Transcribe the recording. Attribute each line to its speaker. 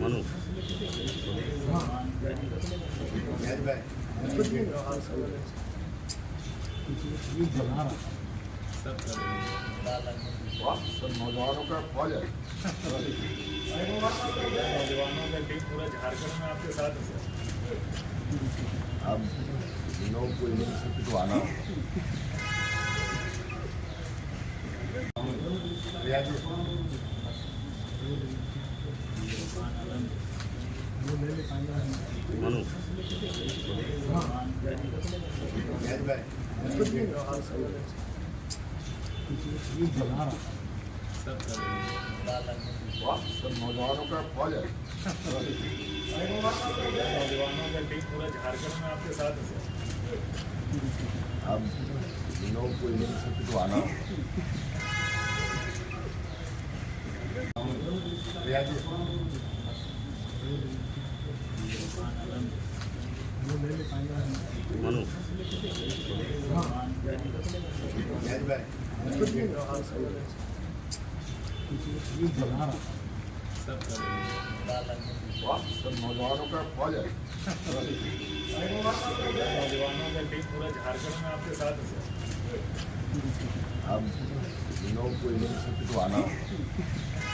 Speaker 1: मनु
Speaker 2: सब नौजवानों का फौज है।
Speaker 3: नौजवानों का टीम पूरा झारखंड में आपके साथ है सर।
Speaker 2: अब इन लोगों को यूनिवर्सिटी को आना होगा।
Speaker 1: मनु
Speaker 2: सब नौजवानों का फौज है।
Speaker 3: नौजवानों का टीम पूरा झारखंड में आपके साथ है सर।
Speaker 2: अब इन लोगों को यूनिवर्सिटी को आना होगा।
Speaker 1: मनु
Speaker 2: सब नौजवानों का फौज है।
Speaker 3: नौजवानों का टीम पूरा झारखंड में आपके साथ है सर।
Speaker 2: अब इन लोगों को यूनिवर्सिटी को आना होगा।